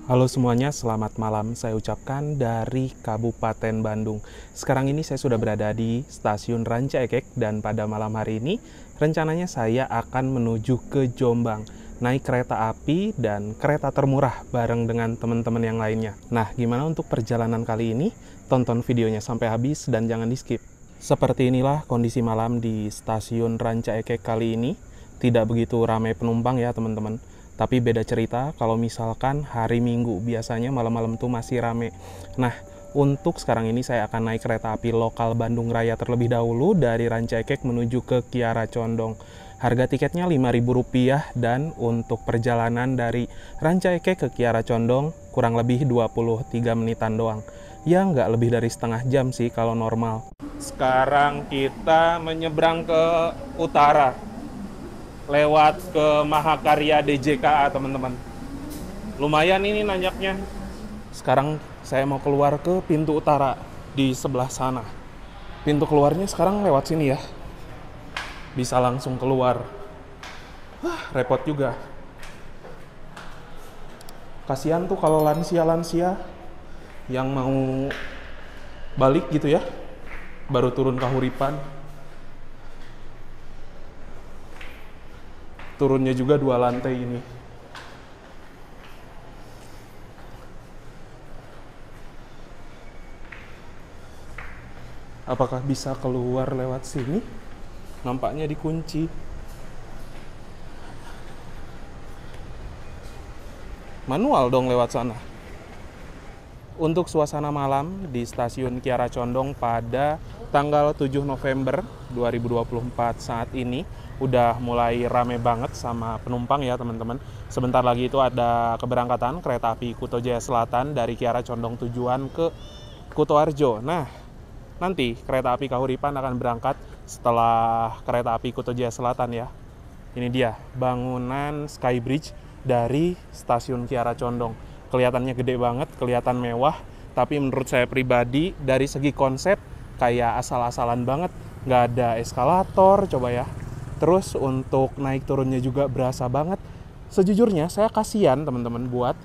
Halo semuanya, selamat malam saya ucapkan dari Kabupaten Bandung. Sekarang ini saya sudah berada di Stasiun Ranca Ekek dan pada malam hari ini rencananya saya akan menuju ke Jombang. Naik kereta api dan kereta termurah bareng dengan teman-teman yang lainnya. Nah, gimana untuk perjalanan kali ini? Tonton videonya sampai habis dan jangan di-skip. Seperti inilah kondisi malam di Stasiun Ranca Ekek kali ini. Tidak begitu ramai penumpang ya teman-teman. Tapi beda cerita kalau misalkan hari Minggu, biasanya malam-malam tuh masih rame. Nah, untuk sekarang ini saya akan naik kereta api lokal Bandung Raya terlebih dahulu dari Ranca Ekek menuju ke Kiara Condong. Harga tiketnya Rp5.000 dan untuk perjalanan dari Ranca Ekek ke Kiara Condong kurang lebih 23 menitan doang. Ya nggak lebih dari setengah jam sih kalau normal. Sekarang kita menyeberang ke utara. Lewat ke Mahakarya DJKA teman-teman. Lumayan ini nanjaknya. Sekarang saya mau keluar ke pintu utara di sebelah sana. Pintu keluarnya sekarang lewat sini ya. Bisa langsung keluar. Repot juga. Kasihan tuh kalau lansia-lansia yang mau balik gitu ya. Baru turun Kahuripan. Turunnya juga 2 lantai ini. Apakah bisa keluar lewat sini? Nampaknya dikunci. Manual dong lewat sana. Untuk suasana malam di Stasiun Kiara Condong pada tanggal 7 November 2024 saat ini udah mulai rame banget sama penumpang ya teman-teman. Sebentar lagi itu ada keberangkatan kereta api Kuto Jaya Selatan dari Kiara Condong tujuan ke Kutoarjo. Nah, nanti kereta api Kahuripan akan berangkat setelah kereta api Kuto Jaya Selatan ya. Ini dia bangunan Skybridge dari Stasiun Kiara Condong. Kelihatannya gede banget, kelihatan mewah, tapi menurut saya pribadi dari segi konsep kayak asal-asalan banget. Nggak ada eskalator, coba ya. Terus untuk naik turunnya juga berasa banget. Sejujurnya saya kasihan teman-teman buat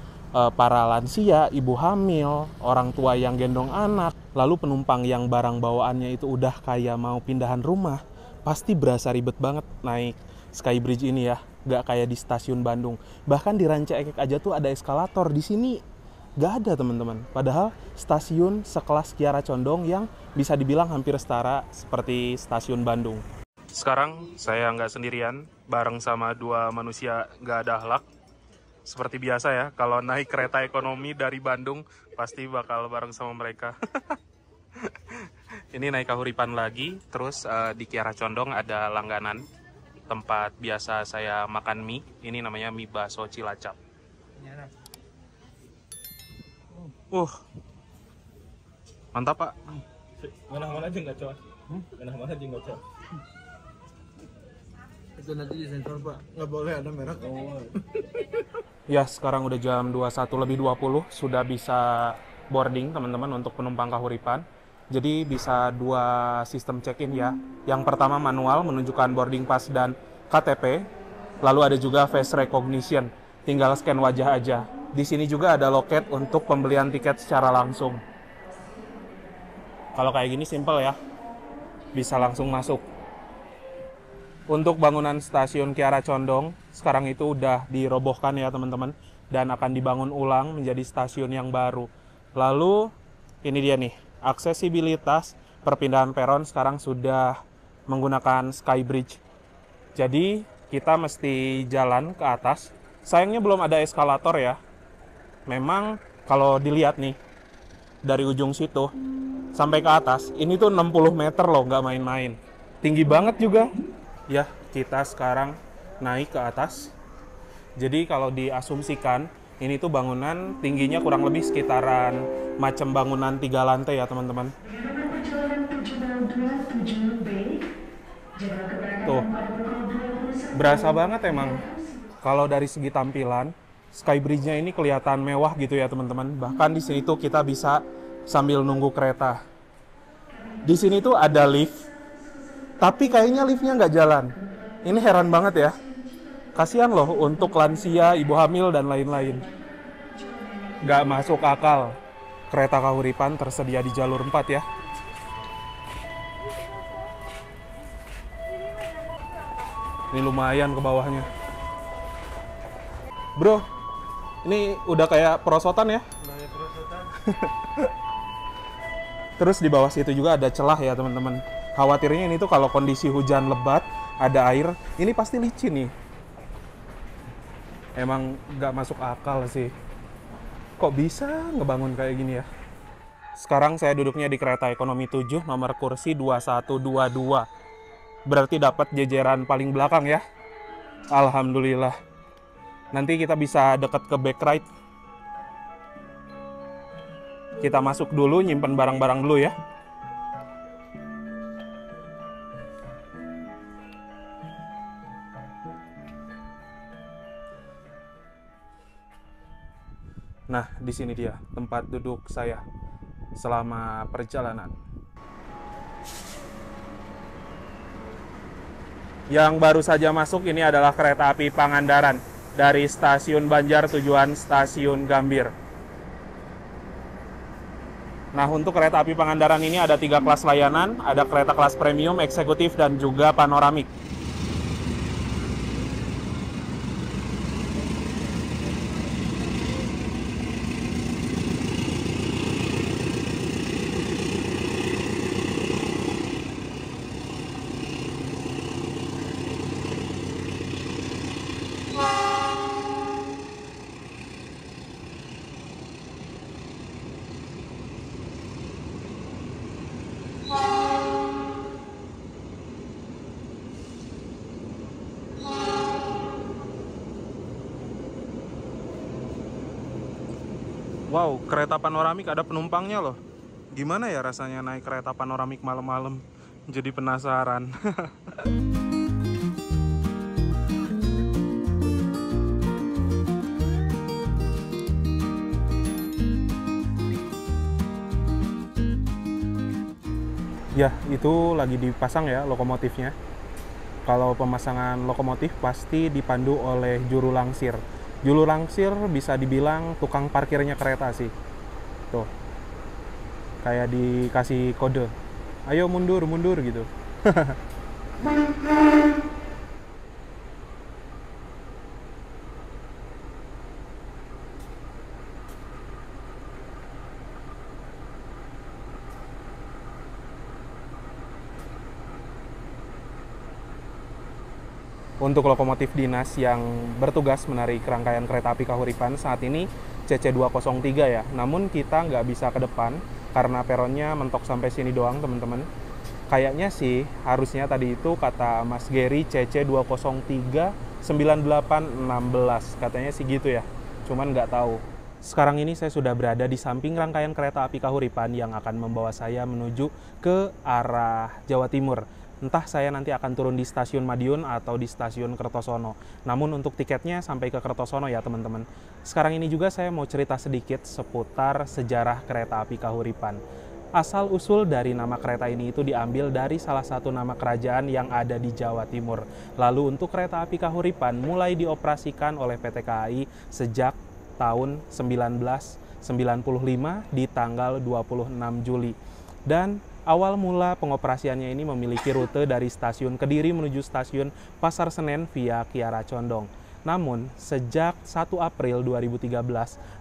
para lansia, ibu hamil, orang tua yang gendong anak, lalu penumpang yang barang bawaannya itu udah kayak mau pindahan rumah. Pasti berasa ribet banget naik Skybridge ini ya. Nggak kayak di stasiun Bandung. Bahkan di Ranca Ekek aja tuh ada eskalator. Di sini nggak ada teman-teman. Padahal stasiun sekelas Kiara Condong yang bisa dibilang hampir setara seperti stasiun Bandung. Sekarang saya nggak sendirian, bareng sama 2 manusia nggak ada akhlak. Seperti biasa ya, kalau naik kereta ekonomi dari Bandung, pasti bakal bareng sama mereka. Ini naik Kahuripan lagi, terus di Kiara Condong ada langganan. Tempat biasa saya makan mie, ini namanya mie bakso Cilacap. Mantap Pak. Mana-mana aja nggak cowok. Mana-mana aja nggak cowok. Itu nanti disensor Pak, nggak boleh ada merek. Oh. Ya, sekarang udah jam 21:20, sudah bisa boarding teman-teman untuk penumpang Kahuripan. Jadi bisa 2 sistem check-in ya. Yang pertama manual menunjukkan boarding pass dan KTP. Lalu ada juga face recognition, tinggal scan wajah aja. Di sini juga ada loket untuk pembelian tiket secara langsung. Kalau kayak gini simple ya, bisa langsung masuk. Untuk bangunan stasiun Kiara Condong, sekarang itu udah dirobohkan ya teman-teman, dan akan dibangun ulang menjadi stasiun yang baru. Lalu, ini dia nih, aksesibilitas perpindahan peron sekarang sudah menggunakan Skybridge. Jadi, kita mesti jalan ke atas. Sayangnya belum ada eskalator ya. Memang kalau dilihat nih, dari ujung situ sampai ke atas, ini tuh 60 meter loh, nggak main-main. Tinggi banget juga. Ya, kita sekarang naik ke atas. Jadi kalau diasumsikan, ini tuh bangunan tingginya kurang lebih sekitaran macam bangunan 3 lantai ya teman-teman. Tuh, berasa banget emang. Kalau dari segi tampilan, Skybridge-nya ini kelihatan mewah gitu ya teman-teman. Bahkan di sini tuh kita bisa sambil nunggu kereta. Di sini tuh ada lift. Tapi kayaknya liftnya nggak jalan. Ini heran banget ya. Kasihan loh untuk lansia, ibu hamil, dan lain-lain. Nggak masuk akal. Kereta Kahuripan tersedia di jalur 4 ya. Ini lumayan ke bawahnya. Bro, ini udah kayak perosotan ya? Terus di bawah situ juga ada celah ya teman-teman. Khawatirnya ini tuh kalau kondisi hujan lebat, ada air, ini pasti licin nih. Emang nggak masuk akal sih. Kok bisa ngebangun kayak gini ya? Sekarang saya duduknya di kereta ekonomi 7, nomor kursi 2122. Berarti dapat jejeran paling belakang ya. Alhamdulillah. Nanti kita bisa deket ke back ride. Kita masuk dulu, nyimpen barang-barang dulu ya. Nah, di sini dia tempat duduk saya selama perjalanan. Yang baru saja masuk ini adalah kereta api Pangandaran dari stasiun Banjar tujuan stasiun Gambir. Nah, untuk kereta api Pangandaran ini ada 3 kelas layanan, ada kereta kelas premium, eksekutif, dan juga panoramik. Wow, kereta panoramik ada penumpangnya loh. Gimana ya rasanya naik kereta panoramik malam-malam? Jadi penasaran. Ya, itu lagi dipasang ya lokomotifnya. Kalau pemasangan lokomotif pasti dipandu oleh juru langsir. Juru langsir bisa dibilang tukang parkirnya kereta sih. Tuh, kayak dikasih kode. Ayo mundur, mundur gitu. Untuk lokomotif dinas yang bertugas menarik rangkaian kereta api Kahuripan saat ini CC203 ya. Namun kita nggak bisa ke depan karena peronnya mentok sampai sini doang teman-teman. Kayaknya sih harusnya tadi itu kata Mas Gary CC203 9816. Katanya sih gitu ya. Cuman nggak tahu. Sekarang ini saya sudah berada di samping rangkaian kereta api Kahuripan yang akan membawa saya menuju ke arah Jawa Timur. Entah saya nanti akan turun di stasiun Madiun atau di stasiun Kertosono. Namun untuk tiketnya sampai ke Kertosono ya teman-teman. Sekarang ini juga saya mau cerita sedikit seputar sejarah kereta api Kahuripan. Asal-usul dari nama kereta ini itu diambil dari salah satu nama kerajaan yang ada di Jawa Timur. Lalu untuk kereta api Kahuripan mulai dioperasikan oleh PT KAI sejak tahun 1995 di tanggal 26 Juli. Dan awal mula pengoperasiannya ini memiliki rute dari stasiun Kediri menuju stasiun Pasar Senen via Kiara Condong. Namun, sejak 1 April 2013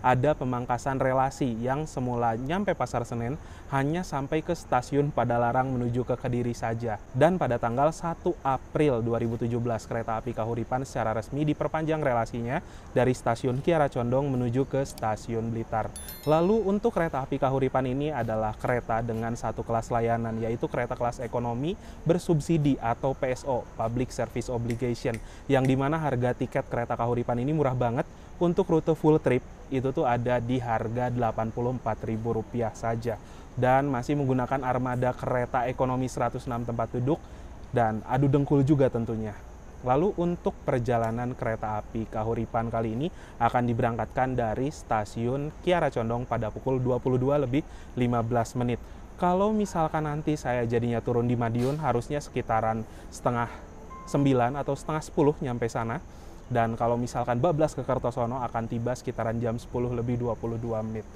ada pemangkasan relasi yang semula nyampe Pasar Senen hanya sampai ke stasiun Padalarang menuju ke Kediri saja. Dan pada tanggal 1 April 2017 kereta api Kahuripan secara resmi diperpanjang relasinya dari stasiun Kiara Condong menuju ke stasiun Blitar. Lalu untuk kereta api Kahuripan ini adalah kereta dengan satu kelas layanan, yaitu kereta kelas ekonomi bersubsidi atau PSO, Public Service Obligation, yang dimana harga tiket kereta Kahuripan ini murah banget. Untuk rute full trip itu tuh ada di harga Rp84.000 saja dan masih menggunakan armada kereta ekonomi 106 tempat duduk dan adu dengkul juga tentunya. Lalu untuk perjalanan kereta api Kahuripan kali ini akan diberangkatkan dari stasiun Kiara Condong pada pukul 22:15. Kalau misalkan nanti saya jadinya turun di Madiun harusnya sekitaran setengah 9 atau setengah 10 nyampe sana. Dan kalau misalkan bablas ke Kertosono akan tiba sekitaran jam 10 lebih 22 menit.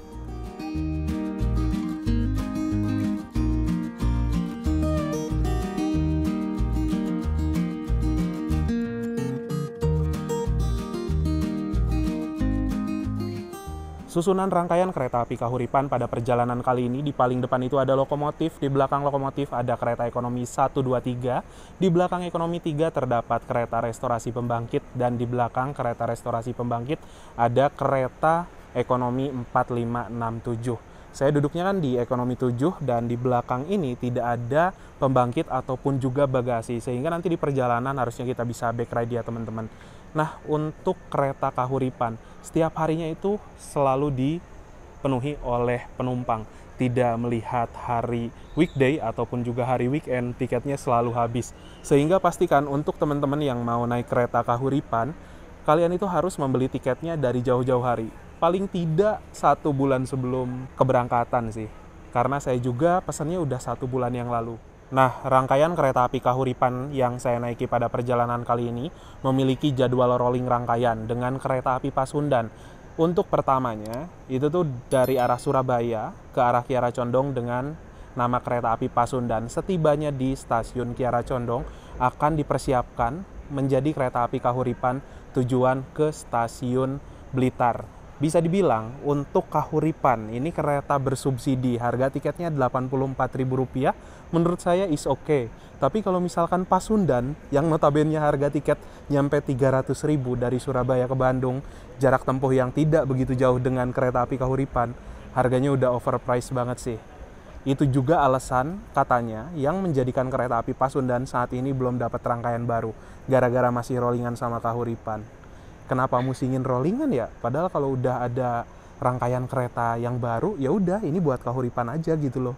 Susunan rangkaian kereta api Kahuripan pada perjalanan kali ini, di paling depan itu ada lokomotif, di belakang lokomotif ada kereta ekonomi 123, di belakang ekonomi 3 terdapat kereta restorasi pembangkit, dan di belakang kereta restorasi pembangkit ada kereta ekonomi 4567. Saya duduknya kan di ekonomi 7 dan di belakang ini tidak ada pembangkit ataupun juga bagasi, sehingga nanti di perjalanan harusnya kita bisa back ride ya teman-teman. Nah, untuk kereta Kahuripan, setiap harinya itu selalu dipenuhi oleh penumpang. Tidak melihat hari weekday ataupun juga hari weekend, tiketnya selalu habis. Sehingga pastikan untuk teman-teman yang mau naik kereta Kahuripan, kalian itu harus membeli tiketnya dari jauh-jauh hari. Paling tidak 1 bulan sebelum keberangkatan sih. Karena saya juga pesannya udah 1 bulan yang lalu. Nah, rangkaian kereta api Kahuripan yang saya naiki pada perjalanan kali ini memiliki jadwal rolling rangkaian dengan kereta api Pasundan. Untuk pertamanya, itu tuh dari arah Surabaya ke arah Kiara Condong dengan nama kereta api Pasundan. Setibanya di stasiun Kiara Condong akan dipersiapkan menjadi kereta api Kahuripan tujuan ke stasiun Blitar. Bisa dibilang untuk Kahuripan ini kereta bersubsidi, harga tiketnya Rp84.000, menurut saya is okay. Tapi kalau misalkan Pasundan yang notabene harga tiket nyampe Rp300.000 dari Surabaya ke Bandung, jarak tempuh yang tidak begitu jauh dengan kereta api Kahuripan, harganya udah overpriced banget sih. Itu juga alasan katanya yang menjadikan kereta api Pasundan saat ini belum dapat rangkaian baru, gara-gara masih rollingan sama Kahuripan. Kenapa musingin rollingan ya? Padahal kalau udah ada rangkaian kereta yang baru, ya udah ini buat Kahuripan aja gitu loh.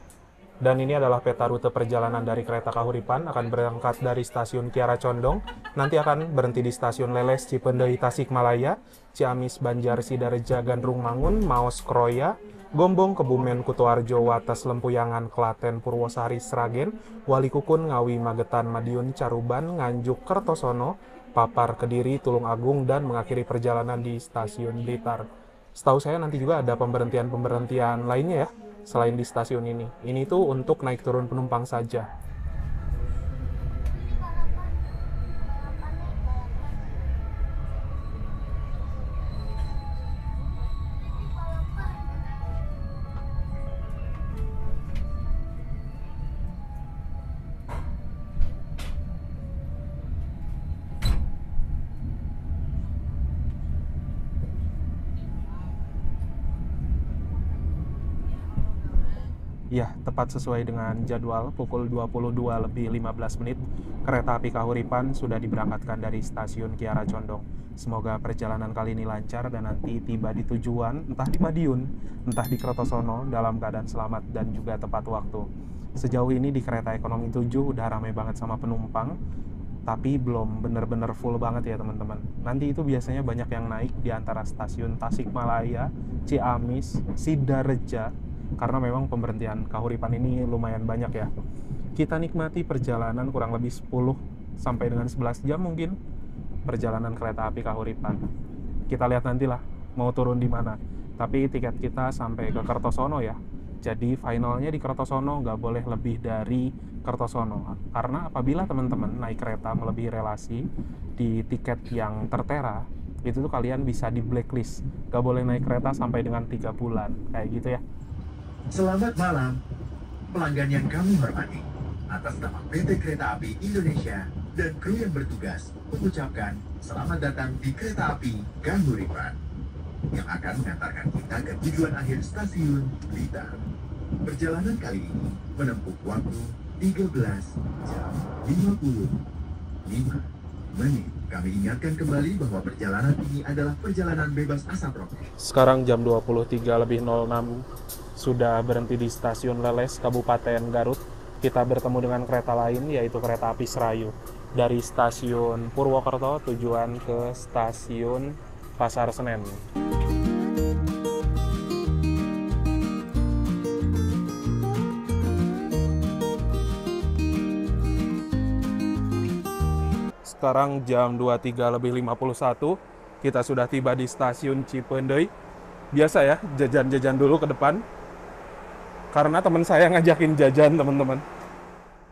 Dan ini adalah peta rute perjalanan dari kereta Kahuripan, akan berangkat dari stasiun Kiara Condong, nanti akan berhenti di stasiun Leles, Cipendehi, Tasikmalaya, Ciamis, Banjar, Sidareja, Gandrung Mangun, Maos, Kroya, Gombong, Kebumen, Kutoarjo, Wates, Lempuyangan, Klaten, Purwosari, Sragen, Walikukun, Ngawi, Magetan, Madiun, Caruban, Nganjuk, Kertosono, Papar, Kediri, Tulung Agung, dan mengakhiri perjalanan di stasiun Blitar. Setahu saya nanti juga ada pemberhentian-pemberhentian lainnya ya, selain di stasiun ini. Ini tuh untuk naik turun penumpang saja. Ya, tepat sesuai dengan jadwal pukul 22:15 kereta api Kahuripan sudah diberangkatkan dari stasiun Kiara Condong. Semoga perjalanan kali ini lancar dan nanti tiba di tujuan, entah di Madiun, entah di Kertosono, dalam keadaan selamat dan juga tepat waktu. Sejauh ini di kereta ekonomi 7 udah ramai banget sama penumpang, tapi belum bener-bener full banget ya teman-teman. Nanti itu biasanya banyak yang naik di antara stasiun Tasikmalaya, Ciamis, Sidareja, karena memang pemberhentian Kahuripan ini lumayan banyak ya. Kita nikmati perjalanan kurang lebih 10 sampai dengan 11 jam mungkin perjalanan kereta api Kahuripan. Kita lihat nantilah mau turun di mana. Tapi tiket kita sampai ke Kertosono ya. Jadi finalnya di Kertosono nggak boleh lebih dari Kertosono. Karena apabila teman-teman naik kereta melebihi relasi di tiket yang tertera, itu tuh kalian bisa di blacklist. Nggak boleh naik kereta sampai dengan 3 bulan. Kayak gitu ya. Selamat malam, pelanggan yang kami hormati. Atas nama PT Kereta Api Indonesia dan kru yang bertugas mengucapkan selamat datang di Kereta Api Kahuripan yang akan mengantarkan kita ke tujuan akhir stasiun Blitar. Perjalanan kali ini menempuh waktu 13 jam 55 menit. Kami ingatkan kembali bahwa perjalanan ini adalah perjalanan bebas asap rokok. Sekarang jam 23:06 sudah berhenti di stasiun Leles, Kabupaten Garut. Kita bertemu dengan kereta lain, yaitu kereta api Serayu. Dari stasiun Purwokerto tujuan ke stasiun Pasar Senen. sekarang jam 23:51. Kita sudah tiba di stasiun Cipeundeuy. Biasa ya, jajan-jajan dulu ke depan. Karena teman saya ngajakin jajan, teman-teman.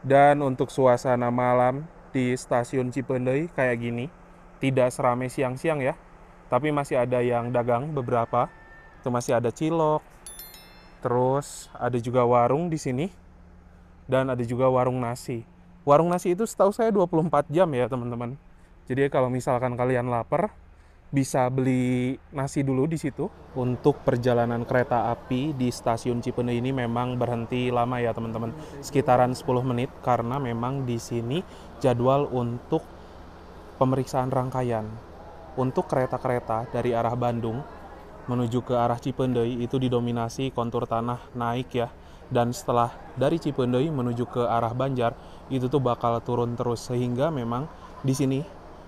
Dan untuk suasana malam di stasiun Cipeundeuy kayak gini. Tidak seramai siang-siang ya. Tapi masih ada yang dagang beberapa. Itu masih ada cilok. Terus ada juga warung di sini. Dan ada juga warung nasi. Warung nasi itu setahu saya 24 jam ya, teman-teman. Jadi kalau misalkan kalian lapar, bisa beli nasi dulu di situ. Untuk perjalanan kereta api di stasiun Cipeundeuy ini memang berhenti lama ya, teman-teman. Sekitaran 10 menit karena memang di sini jadwal untuk pemeriksaan rangkaian. Untuk kereta-kereta dari arah Bandung menuju ke arah Cipeundeuy itu didominasi kontur tanah naik ya. Dan setelah dari Cipeundeuy menuju ke arah Banjar itu tuh bakal turun terus, sehingga memang di sini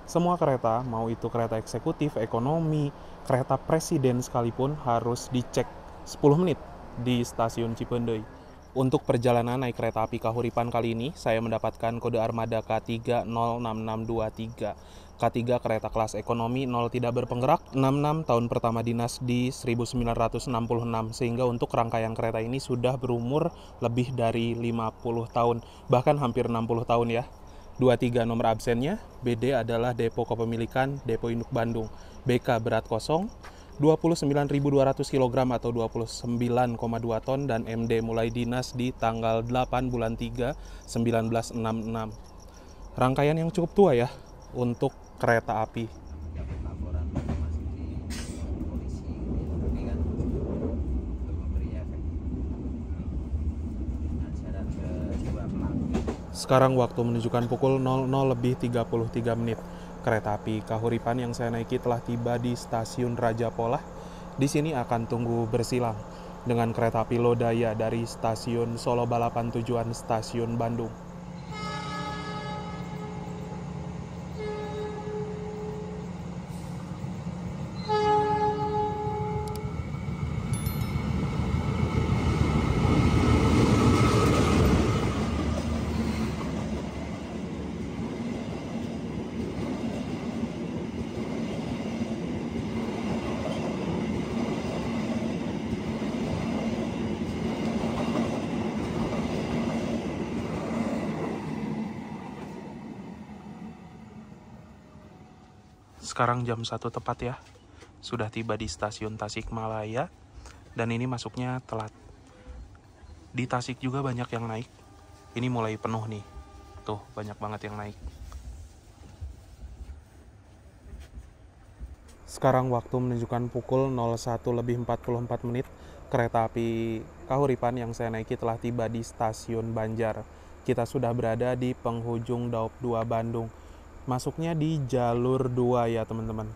semua kereta, mau itu kereta eksekutif, ekonomi, kereta presiden sekalipun harus dicek 10 menit di stasiun Cipeundeuy. Untuk perjalanan naik kereta api Kahuripan kali ini, saya mendapatkan kode armada K3 06623. K3 kereta kelas ekonomi 0 tidak berpenggerak, 66 tahun pertama dinas di 1966, sehingga untuk rangkaian kereta ini sudah berumur lebih dari 50 tahun, bahkan hampir 60 tahun ya. 23 nomor absennya, BD adalah depo kepemilikan Depo Induk Bandung, BK berat kosong, 29.200 kg atau 29,2 ton, dan MD mulai dinas di tanggal 8 bulan 3 1966. Rangkaian yang cukup tua ya untuk kereta api. Sekarang waktu menunjukkan pukul 00:33 menit. Kereta api Kahuripan yang saya naiki telah tiba di stasiun Raja Polah. Di sini akan tunggu bersilang dengan kereta api Lodaya dari stasiun Solo Balapan tujuan stasiun Bandung. Sekarang jam 1 tepat ya, sudah tiba di stasiun Tasikmalaya, dan ini masuknya telat. Di Tasik juga banyak yang naik, ini mulai penuh nih, tuh banyak banget yang naik. Sekarang waktu menunjukkan pukul 01:44 menit, kereta api Kahuripan yang saya naiki telah tiba di stasiun Banjar. Kita sudah berada di penghujung Daup 2 Bandung. Masuknya di jalur 2 ya teman-teman.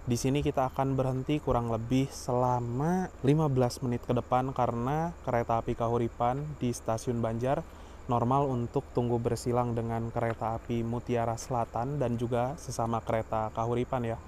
Di sini kita akan berhenti kurang lebih selama 15 menit ke depan karena kereta api Kahuripan di stasiun Banjar normal untuk tunggu bersilang dengan kereta api Mutiara Selatan dan juga sesama kereta Kahuripan ya.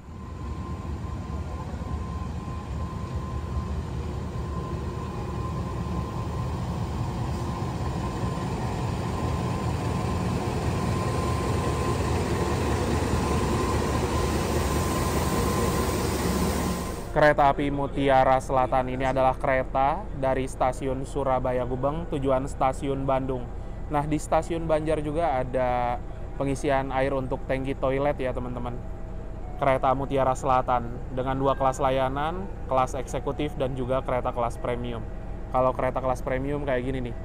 Kereta api Mutiara Selatan ini adalah kereta dari stasiun Surabaya Gubeng tujuan stasiun Bandung. Nah, di stasiun Banjar juga ada pengisian air untuk tangki toilet ya teman-teman. Kereta Mutiara Selatan dengan 2 kelas layanan, kelas eksekutif dan juga kereta kelas premium. Kalau kereta kelas premium kayak gini nih.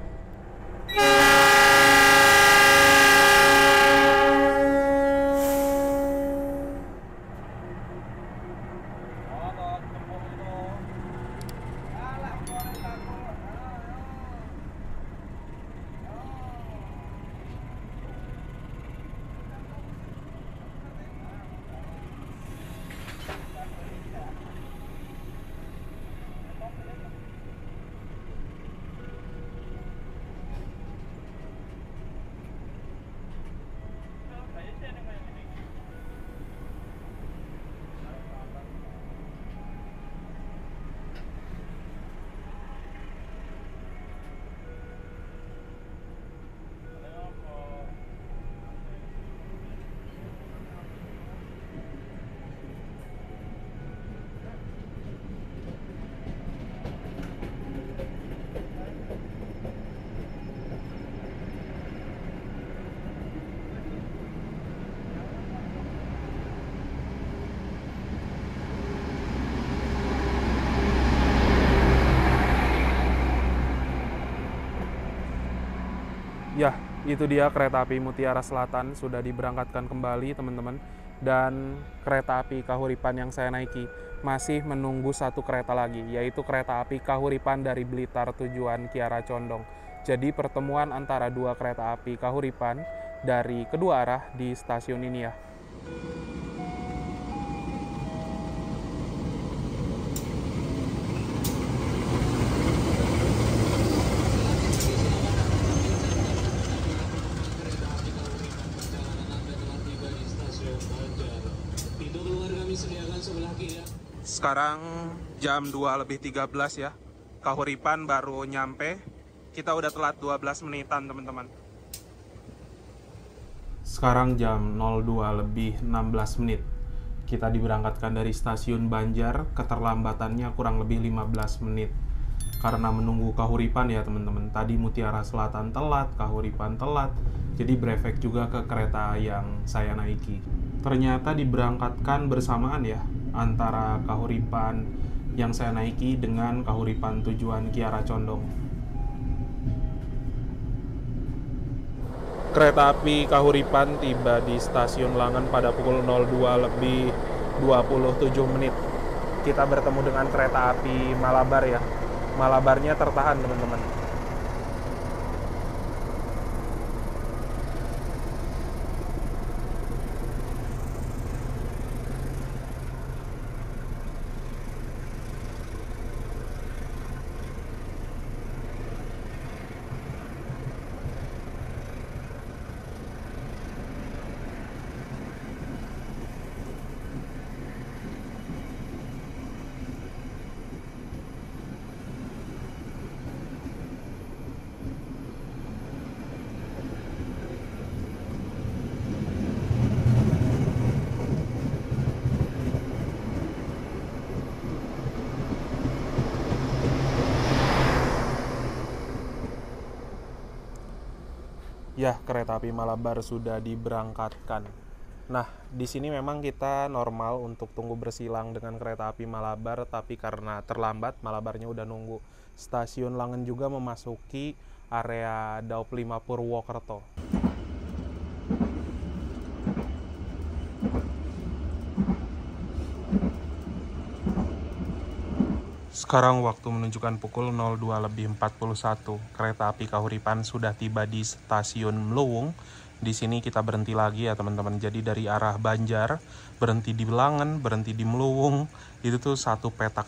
Itu dia kereta api Mutiara Selatan sudah diberangkatkan kembali teman-teman. Dan kereta api Kahuripan yang saya naiki masih menunggu satu kereta lagi, yaitu kereta api Kahuripan dari Blitar tujuan Kiara Condong. Jadi pertemuan antara dua kereta api Kahuripan dari kedua arah di stasiun ini ya. Sekarang jam 2:13 ya. Kahuripan baru nyampe. Kita udah telat 12 menitan teman-teman. Sekarang jam 02:16 menit. Kita diberangkatkan dari stasiun Banjar, keterlambatannya kurang lebih 15 menit. Karena menunggu Kahuripan ya teman-teman. Tadi Mutiara Selatan telat, Kahuripan telat. Jadi berefek juga ke kereta yang saya naiki. Ternyata diberangkatkan bersamaan ya, antara Kahuripan yang saya naiki dengan Kahuripan tujuan Kiara Condong. Kereta api Kahuripan tiba di stasiun Langen pada pukul 02:27 menit. Kita bertemu dengan kereta api Malabar ya. Malabarnya tertahan teman-teman. Ya, kereta api Malabar sudah diberangkatkan. Nah, di sini memang kita normal untuk tunggu bersilang dengan kereta api Malabar, tapi karena terlambat, Malabarnya udah nunggu. Stasiun Langen juga memasuki area Daup 5 Purwokerto. Sekarang waktu menunjukkan pukul 02:41. Kereta api Kahuripan sudah tiba di stasiun Mluwung. Di sini kita berhenti lagi ya teman-teman. Jadi dari arah Banjar berhenti di Langen, berhenti di Mluwung. Itu tuh satu petak.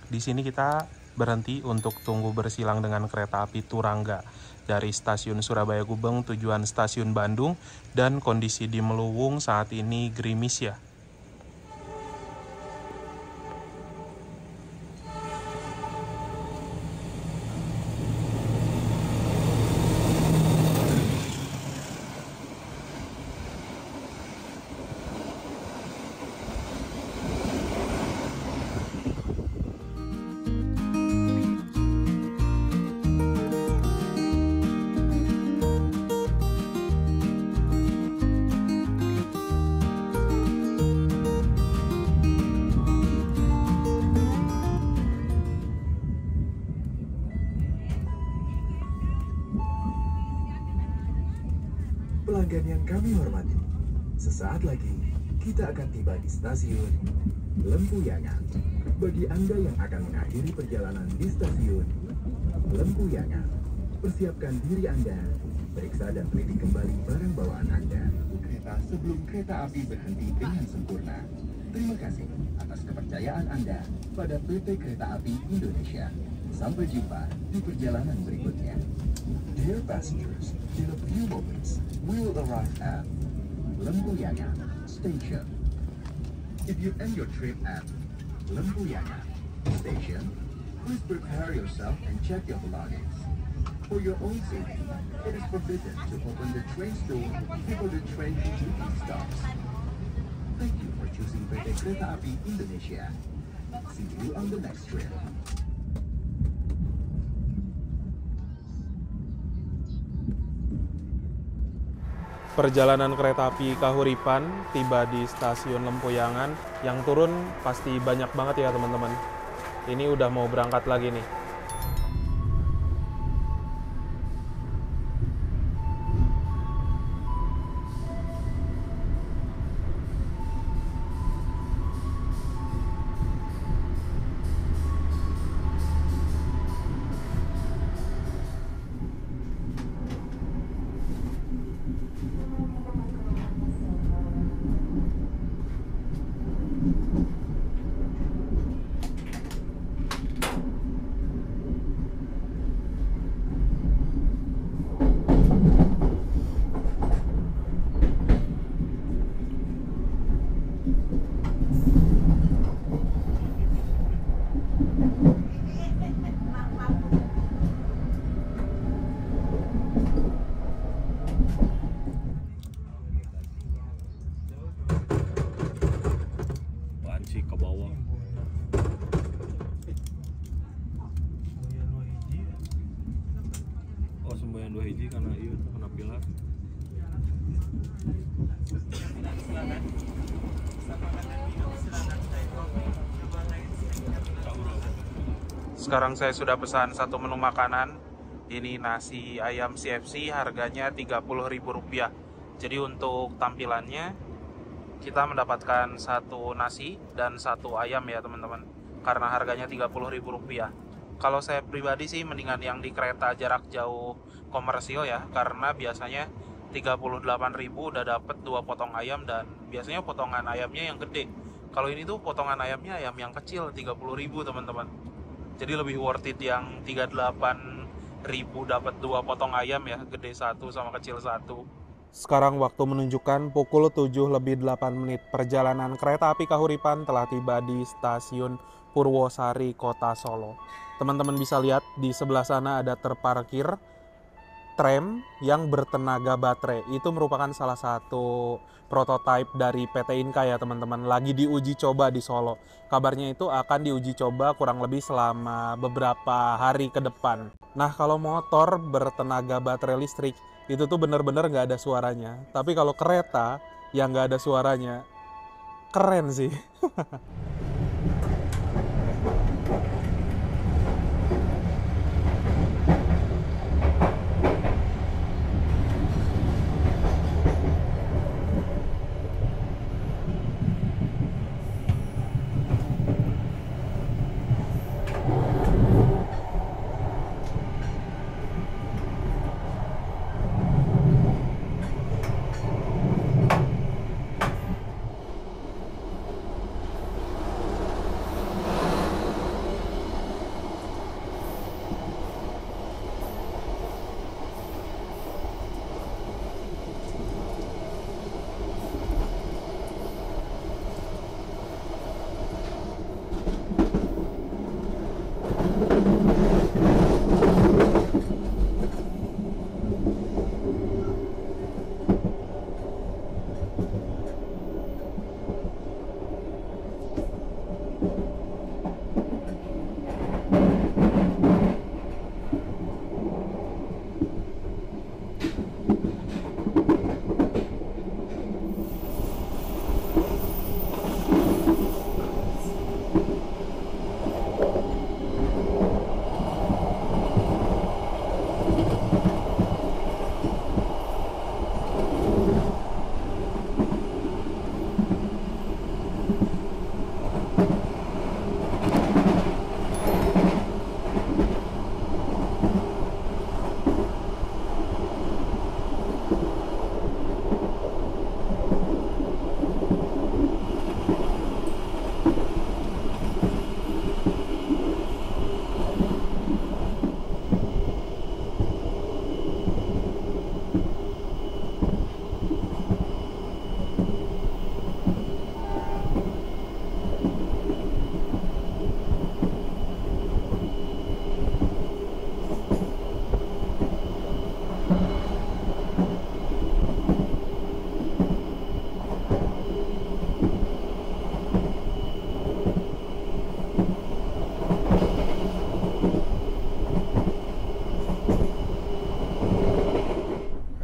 Di sini kita berhenti untuk tunggu bersilang dengan kereta api Turangga dari stasiun Surabaya Gubeng tujuan stasiun Bandung. Dan kondisi di Mluwung saat ini gerimis ya. Pelanggan yang kami hormati, sesaat lagi kita akan tiba di stasiun Lempuyangan. Bagi Anda yang akan mengakhiri perjalanan di stasiun Lempuyangan, persiapkan diri Anda, periksa dan teliti kembali barang bawaan Anda. Kereta sebelum kereta api berhenti dengan sempurna. Terima kasih atas kepercayaan Anda pada PT Kereta Api Indonesia. Sampai jumpa di perjalanan berikutnya. Dear passengers, in a few moments, we will arrive at Lempuyangan Station. If you end your trip at Lempuyangan Station, please prepare yourself and check your belongings. For your own safety, it is forbidden to open the train door before the train duty stops. Thank you for choosing PT Kereta Api Indonesia. See you on the next trip. Perjalanan kereta api Kahuripan tiba di stasiun Lempuyangan. Yang turun pasti banyak banget ya teman-teman. Ini udah mau berangkat lagi nih. dua hiji karena iya kena pilar. Sekarang saya sudah pesan satu menu makanan. Ini nasi ayam CFC, harganya Rp30.000. Jadi untuk tampilannya kita mendapatkan satu nasi dan satu ayam ya teman-teman. Karena harganya Rp30.000. Kalau saya pribadi sih mendingan yang di kereta jarak jauh komersil ya, karena biasanya Rp38.000 udah dapet 2 potong ayam, dan biasanya potongan ayamnya yang gede. Kalau ini tuh potongan ayamnya ayam yang kecil, Rp30.000 teman-teman. Jadi lebih worth it yang Rp38.000 dapat 2 potong ayam ya, gede satu sama kecil satu. Sekarang waktu menunjukkan pukul 7:08. Perjalanan kereta api Kahuripan telah tiba di stasiun Purwosari, Kota Solo. Teman-teman bisa lihat di sebelah sana ada terparkir tram yang bertenaga baterai. Itu merupakan salah satu prototipe dari PT Inka ya teman-teman. Lagi diuji coba di Solo. Kabarnya itu akan diuji coba kurang lebih selama beberapa hari ke depan. Nah, kalau motor bertenaga baterai listrik itu tuh bener-bener nggak ada suaranya. Tapi kalau kereta yang nggak ada suaranya, keren sih.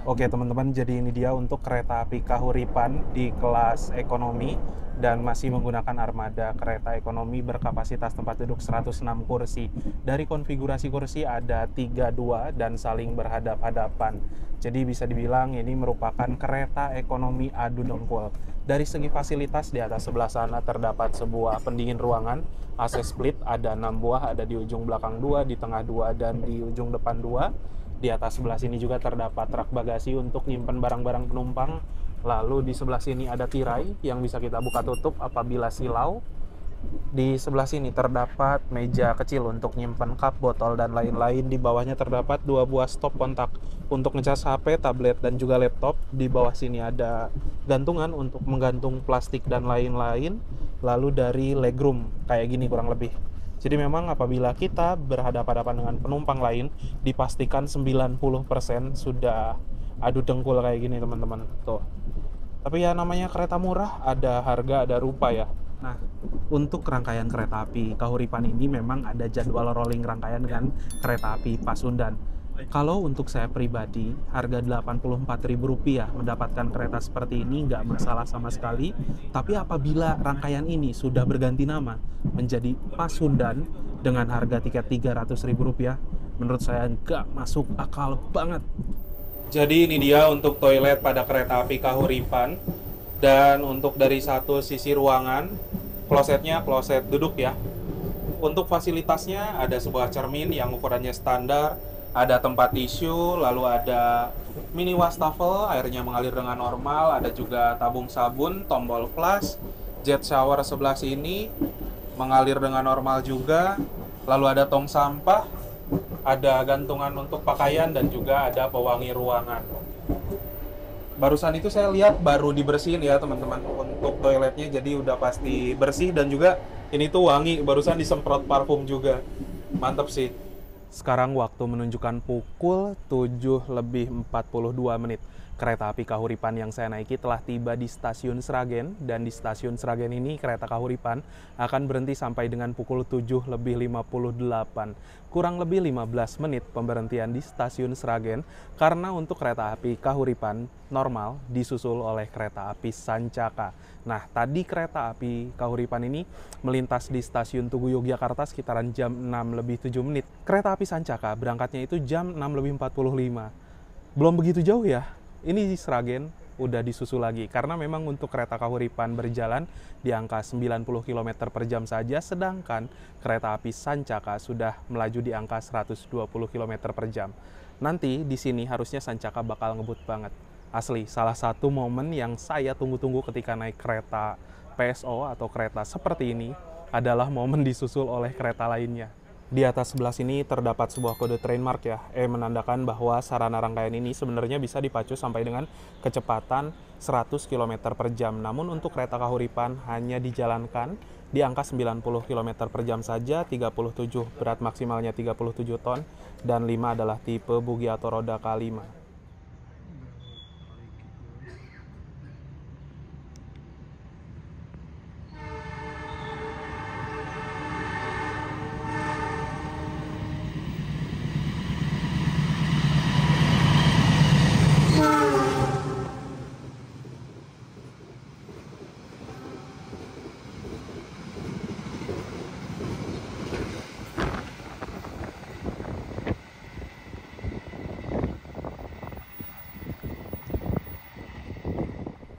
Oke teman-teman, jadi ini dia untuk kereta api Kahuripan di kelas ekonomi dan masih menggunakan armada kereta ekonomi berkapasitas tempat duduk 106 kursi. Dari konfigurasi kursi ada 32 dan saling berhadap-hadapan. Jadi bisa dibilang ini merupakan kereta ekonomi adu dengkul. Dari segi fasilitas, di atas sebelah sana terdapat sebuah pendingin ruangan AC split, ada 6 buah, ada di ujung belakang 2, di tengah 2, dan di ujung depan 2. Di atas sebelah sini juga terdapat rak bagasi untuk nyimpen barang-barang penumpang. Lalu di sebelah sini ada tirai yang bisa kita buka tutup apabila silau. Di sebelah sini terdapat meja kecil untuk nyimpen cup, botol, dan lain-lain. Di bawahnya terdapat 2 buah stop kontak untuk ngecas HP, tablet, dan juga laptop. Di bawah sini ada gantungan untuk menggantung plastik dan lain-lain. Lalu dari legroom kayak gini kurang lebih. Jadi memang apabila kita berhadapan-hadapan dengan penumpang lain, dipastikan 90% sudah adu dengkul kayak gini teman-teman. Tuh. Tapi ya namanya kereta murah, ada harga, ada rupa ya. Nah, untuk rangkaian kereta api Kahuripan ini memang ada jadwal rolling rangkaian dengan kereta api Pasundan. Kalau untuk saya pribadi, harga Rp84.000 mendapatkan kereta seperti ini nggak masalah sama sekali. Tapi apabila rangkaian ini sudah berganti nama menjadi Pasundan dengan harga tiket Rp300.000, menurut saya nggak masuk akal banget. Jadi ini dia untuk toilet pada kereta api Kahuripan. Dan untuk dari satu sisi ruangan, klosetnya kloset duduk ya. Untuk fasilitasnya ada sebuah cermin yang ukurannya standar, ada tempat tisu, lalu ada mini wastafel, airnya mengalir dengan normal, ada juga tabung sabun, tombol flush, jet shower sebelah sini mengalir dengan normal juga, lalu ada tong sampah, ada gantungan untuk pakaian dan juga ada pewangi ruangan. Barusan itu saya lihat baru dibersihin ya teman-teman untuk toiletnya, jadi udah pasti bersih dan juga ini tuh wangi, barusan disemprot parfum juga. Mantap sih. Sekarang waktu menunjukkan pukul 7:42. Kereta api Kahuripan yang saya naiki telah tiba di stasiun Sragen, dan di stasiun Sragen ini kereta Kahuripan akan berhenti sampai dengan pukul 7:58. Kurang lebih 15 menit pemberhentian di stasiun Sragen, karena untuk kereta api Kahuripan normal disusul oleh kereta api Sancaka. Nah, tadi kereta api Kahuripan ini melintas di stasiun Tugu Yogyakarta sekitaran jam 6:07. Kereta api Sancaka berangkatnya itu jam 6:45. Belum begitu jauh ya. Ini di Sragen udah disusul lagi, karena memang untuk kereta Kahuripan berjalan di angka 90 km per jam saja, sedangkan kereta api Sancaka sudah melaju di angka 120 km per jam. Nanti di sini harusnya Sancaka bakal ngebut banget. Asli, salah satu momen yang saya tunggu-tunggu ketika naik kereta PSO atau kereta seperti ini adalah momen disusul oleh kereta lainnya. Di atas sebelah sini terdapat sebuah kode trainmark ya, menandakan bahwa sarana rangkaian ini sebenarnya bisa dipacu sampai dengan kecepatan 100 km per jam. Namun untuk kereta Kahuripan hanya dijalankan di angka 90 km per jam saja, 37 berat maksimalnya 37 ton, dan 5 adalah tipe bogi atau roda K5.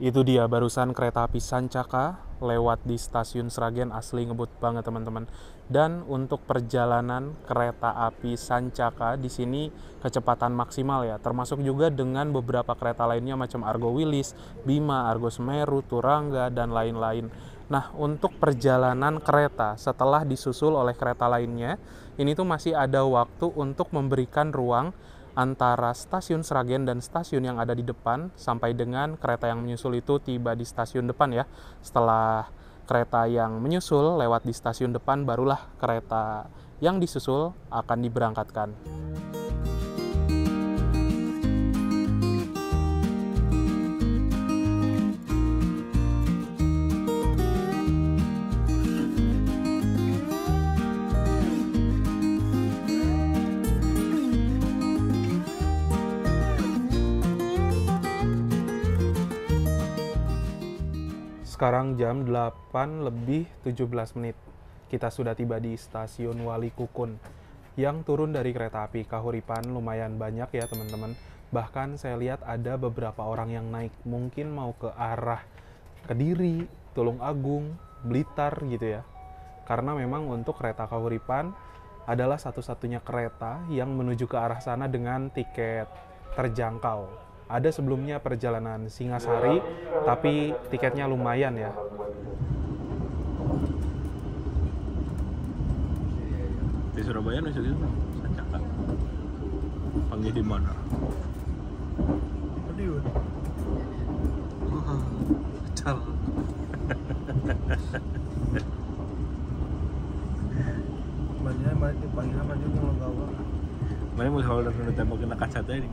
Itu dia barusan kereta api Sancaka lewat di stasiun Sragen, asli ngebut banget teman-teman. Dan untuk perjalanan kereta api Sancaka di sini kecepatan maksimal ya, termasuk juga dengan beberapa kereta lainnya macam Argo Wilis, Bima, Argo Semeru, Turangga, dan lain-lain. Nah, untuk perjalanan kereta setelah disusul oleh kereta lainnya, ini tuh masih ada waktu untuk memberikan ruang antara stasiun Sragen dan stasiun yang ada di depan sampai dengan kereta yang menyusul itu tiba di stasiun depan ya. Setelah kereta yang menyusul lewat di stasiun depan, barulah kereta yang disusul akan diberangkatkan. Sekarang jam 8:17. Kita sudah tiba di stasiun Wali Kukun. Yang turun dari kereta api Kahuripan lumayan banyak ya teman-teman. Bahkan saya lihat ada beberapa orang yang naik, mungkin mau ke arah Kediri, Tulung Agung, Blitar gitu ya. Karena memang untuk kereta Kahuripan adalah satu-satunya kereta yang menuju ke arah sana dengan tiket terjangkau. Ada sebelumnya perjalanan Singasari, tapi tiketnya lumayan ya. Di Surabaya nusuk itu Sancaka. Panggil di mana? Madiun. Cal. Panggil Madiun yang lo gawa. Mana mau holder nu tembakin na kaca tadi.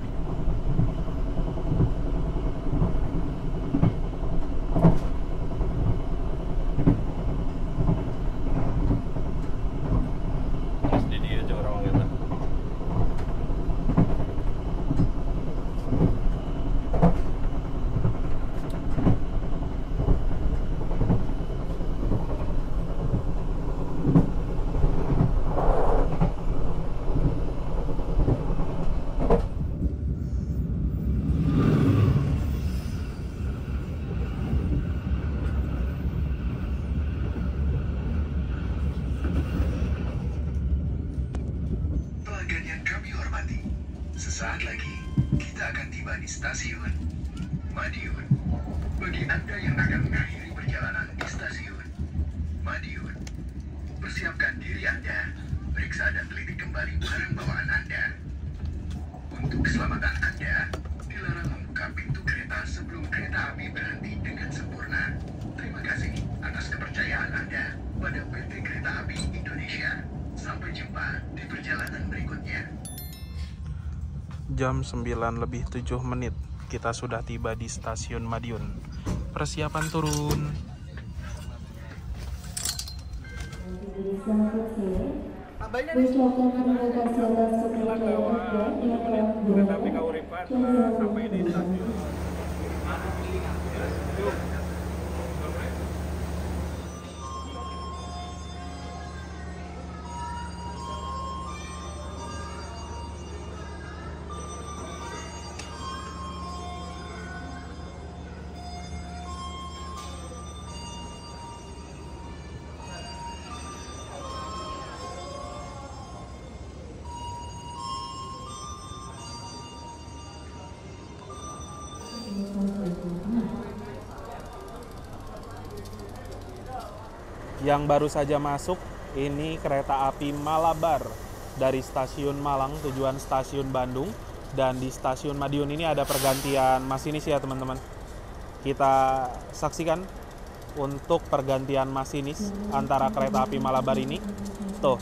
Sesaat lagi, kita akan tiba di stasiun Madiun. Bagi Anda yang akan mengakhiri perjalanan di stasiun Madiun, persiapkan diri Anda, periksa dan teliti kembali barang bawaan Anda. Untuk keselamatan Anda, dilarang membuka pintu kereta sebelum kereta api berhenti dengan sempurna. Terima kasih atas kepercayaan Anda pada PT Kereta Api Indonesia. Sampai jumpa di perjalanan berikutnya. Jam 9:07 kita sudah tiba di stasiun Madiun. Persiapan turun. Kereta api Kahuripan sampai di stasiun. Yang baru saja masuk, ini kereta api Malabar dari stasiun Malang tujuan stasiun Bandung. Dan di stasiun Madiun ini ada pergantian masinis ya teman-teman. Kita saksikan untuk pergantian masinis antara kereta api Malabar ini. Tuh,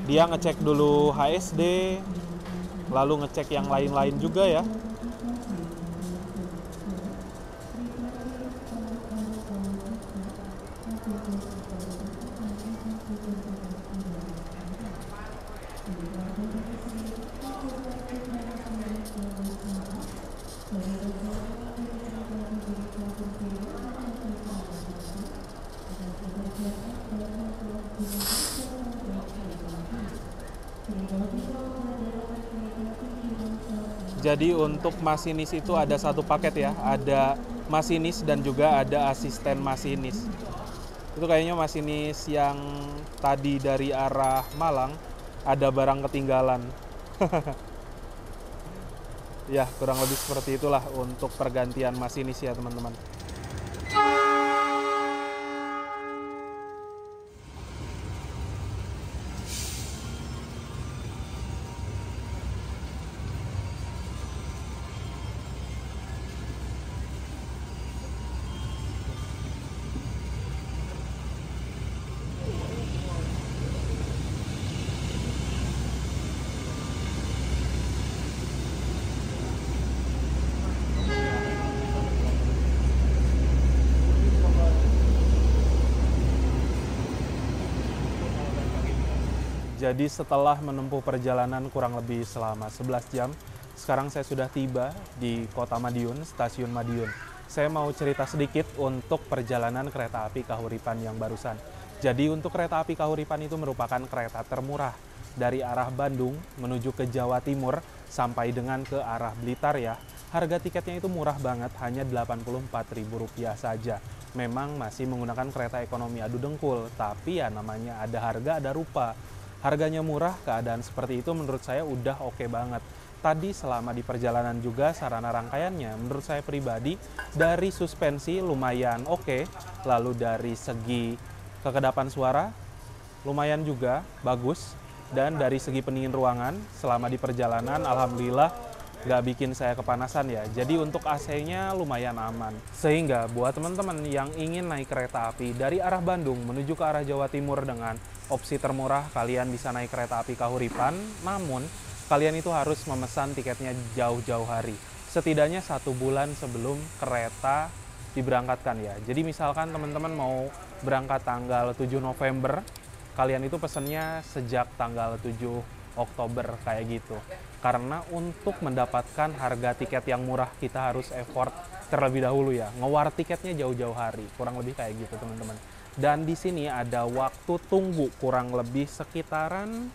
dia ngecek dulu HSD, lalu ngecek yang lain-lain juga ya. Jadi untuk masinis itu ada satu paket ya, ada masinis dan juga ada asisten masinis. Itu kayaknya masinis yang tadi dari arah Malang ada barang ketinggalan. Ya, kurang lebih seperti itulah untuk pergantian masinis ya teman-teman. Jadi setelah menempuh perjalanan kurang lebih selama 11 jam, sekarang saya sudah tiba di kota Madiun, stasiun Madiun. Saya mau cerita sedikit untuk perjalanan kereta api Kahuripan yang barusan. Jadi untuk kereta api Kahuripan itu merupakan kereta termurah dari arah Bandung menuju ke Jawa Timur sampai dengan ke arah Blitar ya. Harga tiketnya itu murah banget, hanya Rp84.000 saja. Memang masih menggunakan kereta ekonomi adu dengkul, tapi ya namanya ada harga ada rupa. Harganya murah, keadaan seperti itu menurut saya udah oke banget. Tadi selama di perjalanan juga sarana rangkaiannya menurut saya pribadi dari suspensi lumayan oke, lalu dari segi kekedapan suara lumayan juga bagus, dan dari segi pendingin ruangan selama di perjalanan alhamdulillah nggak bikin saya kepanasan ya. Jadi untuk AC-nya lumayan aman. Sehingga buat teman-teman yang ingin naik kereta api dari arah Bandung menuju ke arah Jawa Timur dengan opsi termurah, kalian bisa naik kereta api Kahuripan, namun kalian itu harus memesan tiketnya jauh-jauh hari. Setidaknya 1 bulan sebelum kereta diberangkatkan ya. Jadi misalkan teman-teman mau berangkat tanggal 7 November, kalian itu pesennya sejak tanggal 7 Oktober kayak gitu. Karena untuk mendapatkan harga tiket yang murah, kita harus effort terlebih dahulu ya. Ngewar tiketnya jauh-jauh hari, kurang lebih kayak gitu teman-teman. Dan di sini ada waktu tunggu kurang lebih sekitaran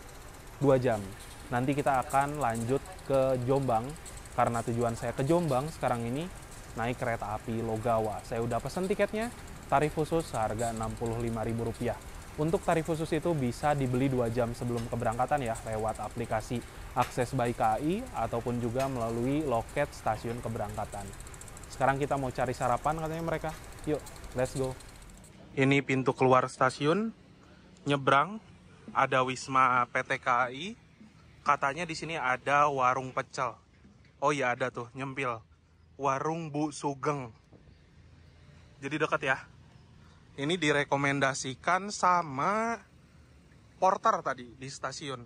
2 jam. Nanti kita akan lanjut ke Jombang. Karena tujuan saya ke Jombang sekarang ini naik kereta api Logawa. Saya udah pesen tiketnya, tarif khusus harga Rp65.000. Untuk tarif khusus itu bisa dibeli 2 jam sebelum keberangkatan ya, lewat aplikasi Akses by KAI ataupun juga melalui loket stasiun keberangkatan. Sekarang kita mau cari sarapan katanya mereka. Yuk, let's go. Ini pintu keluar stasiun, nyebrang ada Wisma PT KAI. Katanya di sini ada warung pecel. Oh iya ada tuh, nyempil. Warung Bu Sugeng. Jadi dekat ya. Ini direkomendasikan sama porter tadi di stasiun.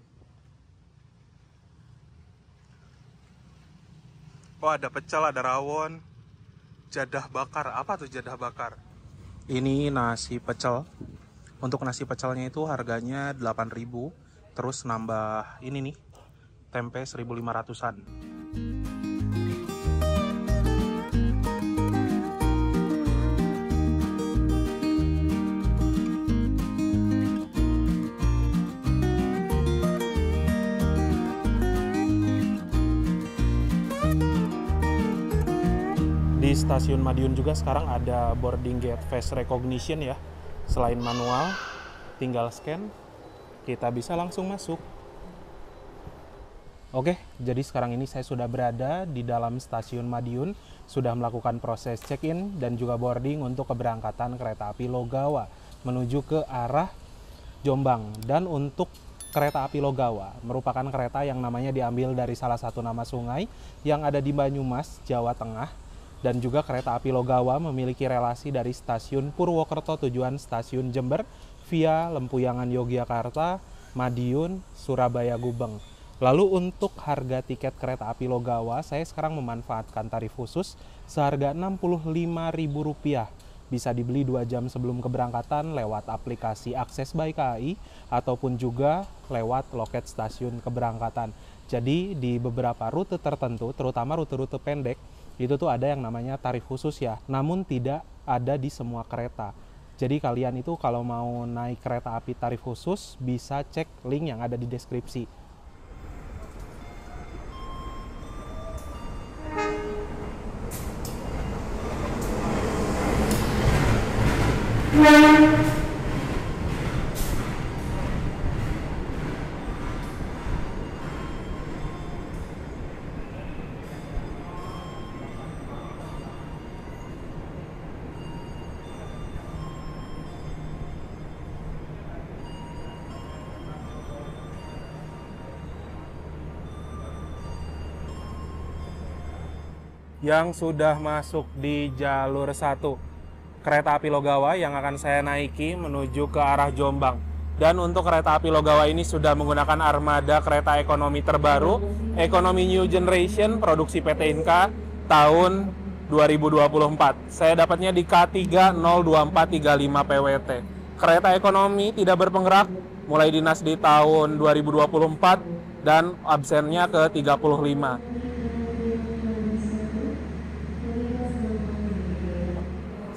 Oh ada pecel, ada rawon, jadah bakar. Apa tuh jadah bakar? Ini nasi pecel. Untuk nasi pecelnya itu harganya 8.000. Terus nambah ini nih, tempe 1.500-an. Di stasiun Madiun juga sekarang ada boarding gate face recognition ya. Selain manual, tinggal scan, kita bisa langsung masuk. Oke, jadi sekarang ini saya sudah berada di dalam stasiun Madiun, sudah melakukan proses check-in dan juga boarding untuk keberangkatan kereta api Logawa menuju ke arah Jombang. Dan untuk kereta api Logawa merupakan kereta yang namanya diambil dari salah satu nama sungai yang ada di Banyumas, Jawa Tengah. Dan juga kereta api Logawa memiliki relasi dari stasiun Purwokerto tujuan stasiun Jember via Lempuyangan Yogyakarta, Madiun, Surabaya Gubeng. Lalu untuk harga tiket kereta api Logawa, saya sekarang memanfaatkan tarif khusus seharga Rp65.000. Bisa dibeli 2 jam sebelum keberangkatan lewat aplikasi Akses by KAI ataupun juga lewat loket stasiun keberangkatan. Jadi di beberapa rute tertentu, terutama rute-rute pendek, itu tuh ada yang namanya tarif khusus ya, namun tidak ada di semua kereta. Jadi kalian itu kalau mau naik kereta api tarif khusus bisa cek link yang ada di deskripsi. Yang sudah masuk di jalur 1 kereta api Logawa yang akan saya naiki menuju ke arah Jombang. Dan untuk kereta api Logawa ini sudah menggunakan armada kereta ekonomi terbaru, Ekonomi New Generation produksi PT Inka tahun 2024. Saya dapatnya di K3 02435 PWT. Kereta ekonomi tidak berpenggerak, mulai dinas di tahun 2024 dan absennya ke 35.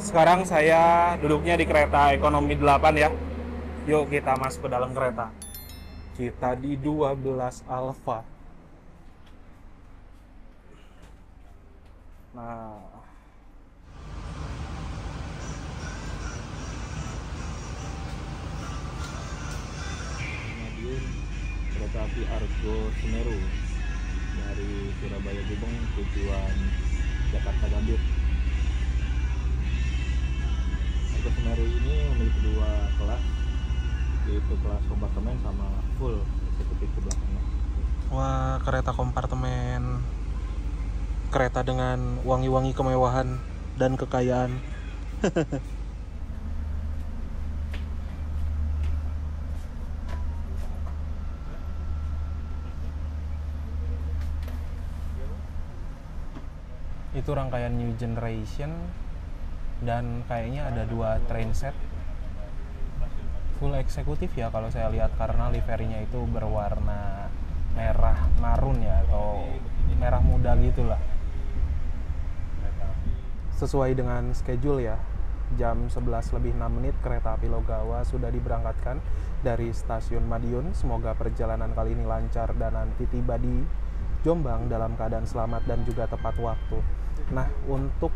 Sekarang saya duduknya di kereta ekonomi 8 ya. Yuk kita masuk ke dalam kereta. Kita di 12 Alfa. Nah, Madiun kereta api Argo Semeru dari Surabaya Gubeng tujuan Jakarta Gambir. Argo Semeru ini memiliki 2 kelas, yaitu kelas kompartemen sama full eksekutif ke belakangnya. wah kereta kompartemen. Kereta dengan wangi-wangi kemewahan dan kekayaan. Itu rangkaian New Generation dan kayaknya ada 2 train set. Full eksekutif ya kalau saya lihat karena liverinya itu berwarna merah marun ya atau merah muda gitulah. Sesuai dengan schedule ya, jam 11:06 kereta api Logawa sudah diberangkatkan dari stasiun Madiun. Semoga perjalanan kali ini lancar dan nanti tiba di Jombang dalam keadaan selamat dan juga tepat waktu. Nah, untuk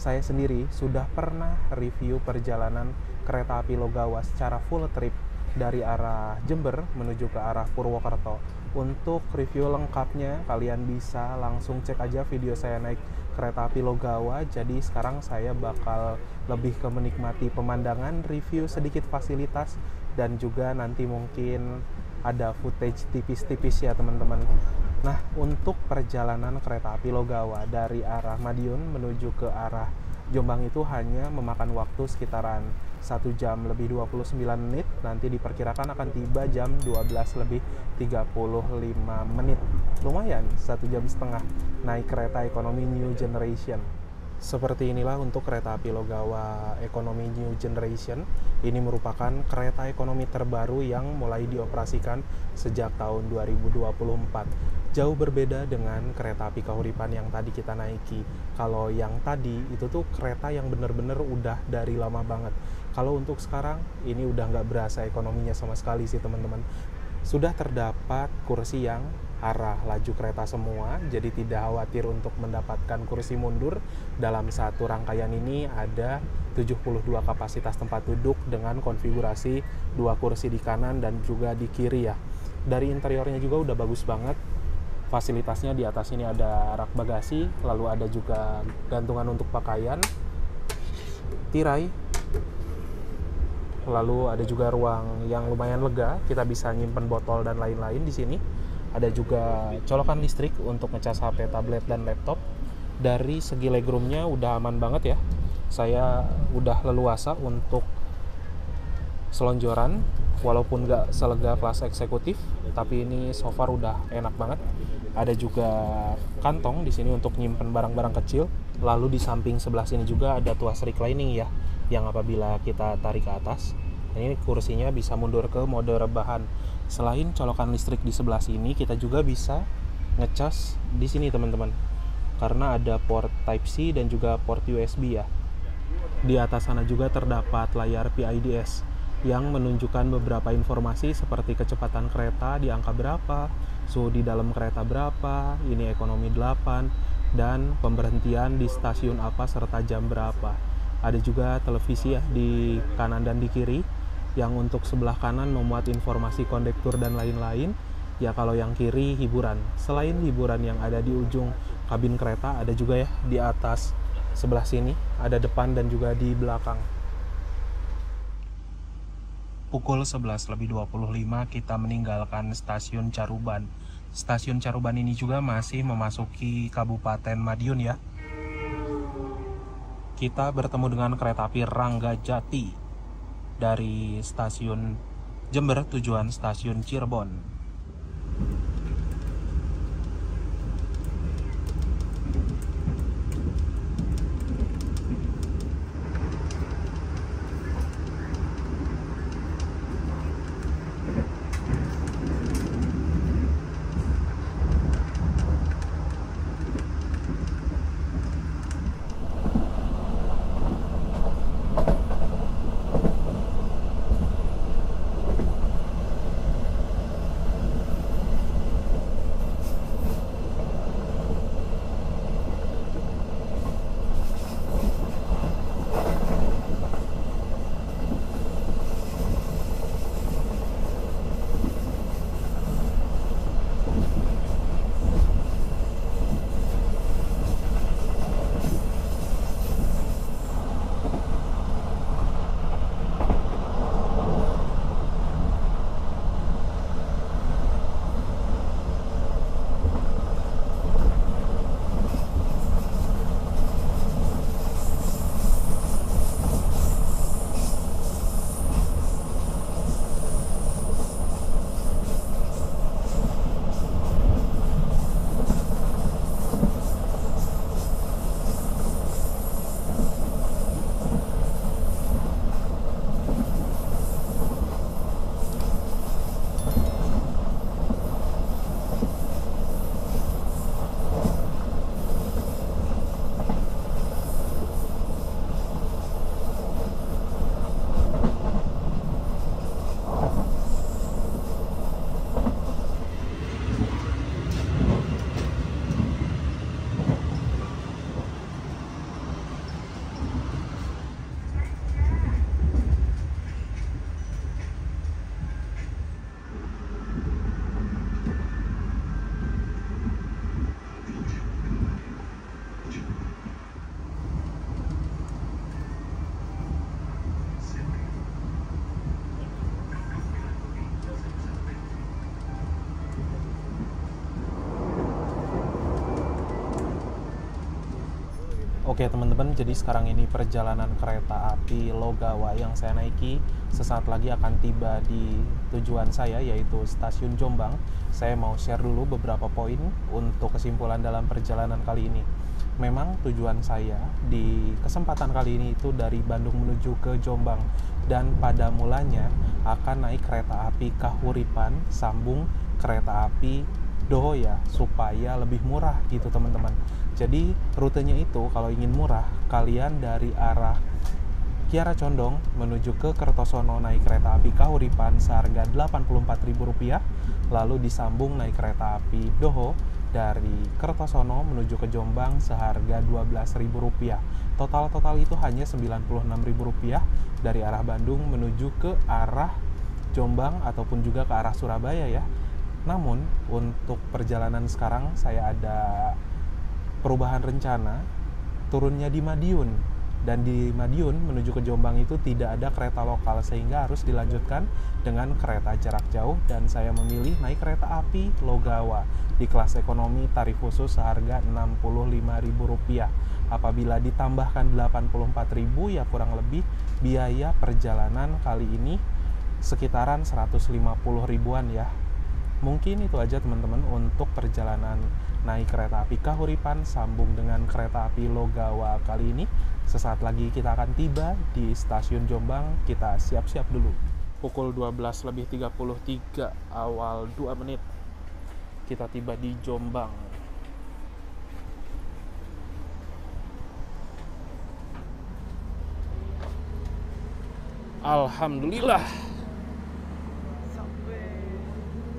saya sendiri sudah pernah review perjalanan kereta api Logawa secara full trip dari arah Jember menuju ke arah Purwokerto. Untuk review lengkapnya kalian bisa langsung cek aja video saya naik kereta api Logawa. Jadi sekarang saya bakal lebih ke menikmati pemandangan, review sedikit fasilitas, dan juga nanti mungkin ada footage tipis-tipis ya teman-teman. Nah, untuk perjalanan kereta api Logawa dari arah Madiun menuju ke arah Jombang itu hanya memakan waktu sekitaran 1 jam lebih 29 menit. Nanti diperkirakan akan tiba jam 12 lebih 35 menit. Lumayan, 1 jam setengah naik kereta ekonomi New Generation. Seperti inilah untuk kereta api Logawa Ekonomi New Generation. Ini merupakan kereta ekonomi terbaru yang mulai dioperasikan sejak tahun 2024. Jauh berbeda dengan kereta api Kahuripan yang tadi kita naiki. Kalau yang tadi itu tuh kereta yang bener-bener udah dari lama banget. Kalau untuk sekarang ini udah nggak berasa ekonominya sama sekali sih teman-teman. Sudah terdapat kursi yang arah laju kereta semua, jadi tidak khawatir untuk mendapatkan kursi mundur. Dalam satu rangkaian ini ada 72 kapasitas tempat duduk dengan konfigurasi 2 kursi di kanan dan juga di kiri ya. Dari interiornya juga udah bagus banget. Fasilitasnya di atas ini ada rak bagasi, lalu ada juga gantungan untuk pakaian, tirai, lalu ada juga ruang yang lumayan lega, kita bisa nyimpen botol dan lain-lain di sini. Ada juga colokan listrik untuk ngecas HP, tablet, dan laptop. Dari segi legroomnya udah aman banget ya. Saya udah leluasa untuk selonjoran, walaupun nggak selega kelas eksekutif, tapi ini so far udah enak banget. Ada juga kantong di sini untuk nyimpen barang-barang kecil. Lalu di samping sebelah sini juga ada tuas reclining ya, yang apabila kita tarik ke atas, ini kursinya bisa mundur ke mode rebahan. Selain colokan listrik di sebelah sini, kita juga bisa ngecas di sini teman-teman, karena ada port Type-C dan juga port USB ya. Di atas sana juga terdapat layar PIDS yang menunjukkan beberapa informasi seperti kecepatan kereta di angka berapa, suhu di dalam kereta berapa, ini ekonomi 8, dan pemberhentian di stasiun apa serta jam berapa. Ada juga televisi ya di kanan dan di kiri, yang untuk sebelah kanan memuat informasi kondektur dan lain-lain. Ya kalau yang kiri hiburan. Selain hiburan yang ada di ujung kabin kereta, ada juga ya di atas sebelah sini, ada depan dan juga di belakang. Pukul 11.25 kita meninggalkan stasiun Caruban. Stasiun Caruban ini juga masih memasuki Kabupaten Madiun ya. Kita bertemu dengan kereta api Ranggajati dari stasiun Jember tujuan stasiun Cirebon. Oke teman-teman, jadi sekarang ini perjalanan kereta api Logawa yang saya naiki sesaat lagi akan tiba di tujuan saya, yaitu stasiun Jombang. Saya mau share dulu beberapa poin untuk kesimpulan dalam perjalanan kali ini. Memang tujuan saya di kesempatan kali ini itu dari Bandung menuju ke Jombang, dan pada mulanya akan naik kereta api Kahuripan sambung kereta api Dohoya supaya lebih murah gitu teman-teman. Jadi rutenya itu kalau ingin murah, kalian dari arah Kiara Condong menuju ke Kertosono naik kereta api Kahuripan seharga Rp84.000, lalu disambung naik kereta api Doho dari Kertosono menuju ke Jombang seharga Rp12.000. Total itu hanya Rp96.000 dari arah Bandung menuju ke arah Jombang ataupun juga ke arah Surabaya ya. Namun untuk perjalanan sekarang saya ada perubahan rencana, turunnya di Madiun, dan di Madiun menuju ke Jombang itu tidak ada kereta lokal sehingga harus dilanjutkan dengan kereta jarak jauh, dan saya memilih naik kereta api Logawa di kelas ekonomi tarif khusus seharga Rp65.000. Apabila ditambahkan Rp84.000 ya kurang lebih biaya perjalanan kali ini sekitaran 150 ribuan ya. Mungkin itu aja teman-teman untuk perjalanan naik kereta api Kahuripan sambung dengan kereta api Logawa kali ini. Sesaat lagi kita akan tiba di stasiun Jombang. Kita siap-siap dulu. Pukul 12:33 awal 2 menit kita tiba di Jombang. Alhamdulillah.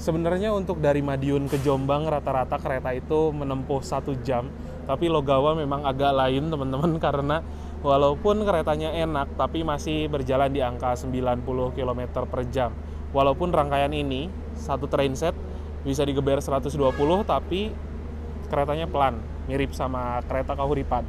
Sebenarnya untuk dari Madiun ke Jombang rata-rata kereta itu menempuh 1 jam. Tapi Logawa memang agak lain teman-teman, karena walaupun keretanya enak tapi masih berjalan di angka 90 km per jam. Walaupun rangkaian ini satu train set bisa digeber 120, tapi keretanya pelan, mirip sama kereta Kahuripan.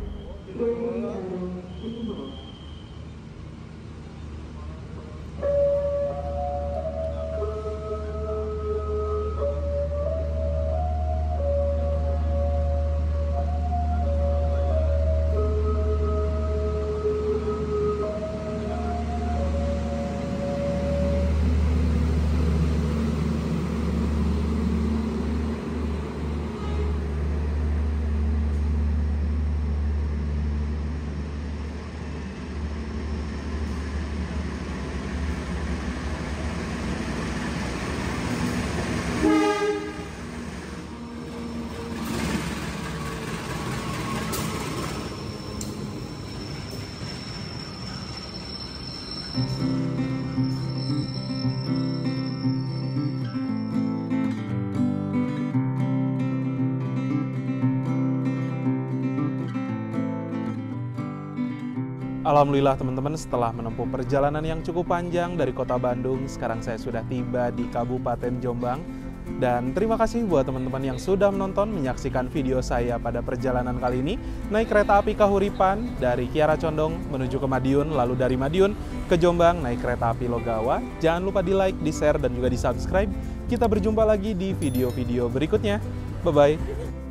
Alhamdulillah teman-teman, setelah menempuh perjalanan yang cukup panjang dari kota Bandung, sekarang saya sudah tiba di Kabupaten Jombang. Dan terima kasih buat teman-teman yang sudah menonton, menyaksikan video saya pada perjalanan kali ini naik kereta api Kahuripan dari Kiara Condong menuju ke Madiun, lalu dari Madiun ke Jombang naik kereta api Logawa. Jangan lupa di like, di share, dan juga di subscribe. Kita berjumpa lagi di video-video berikutnya. Bye-bye.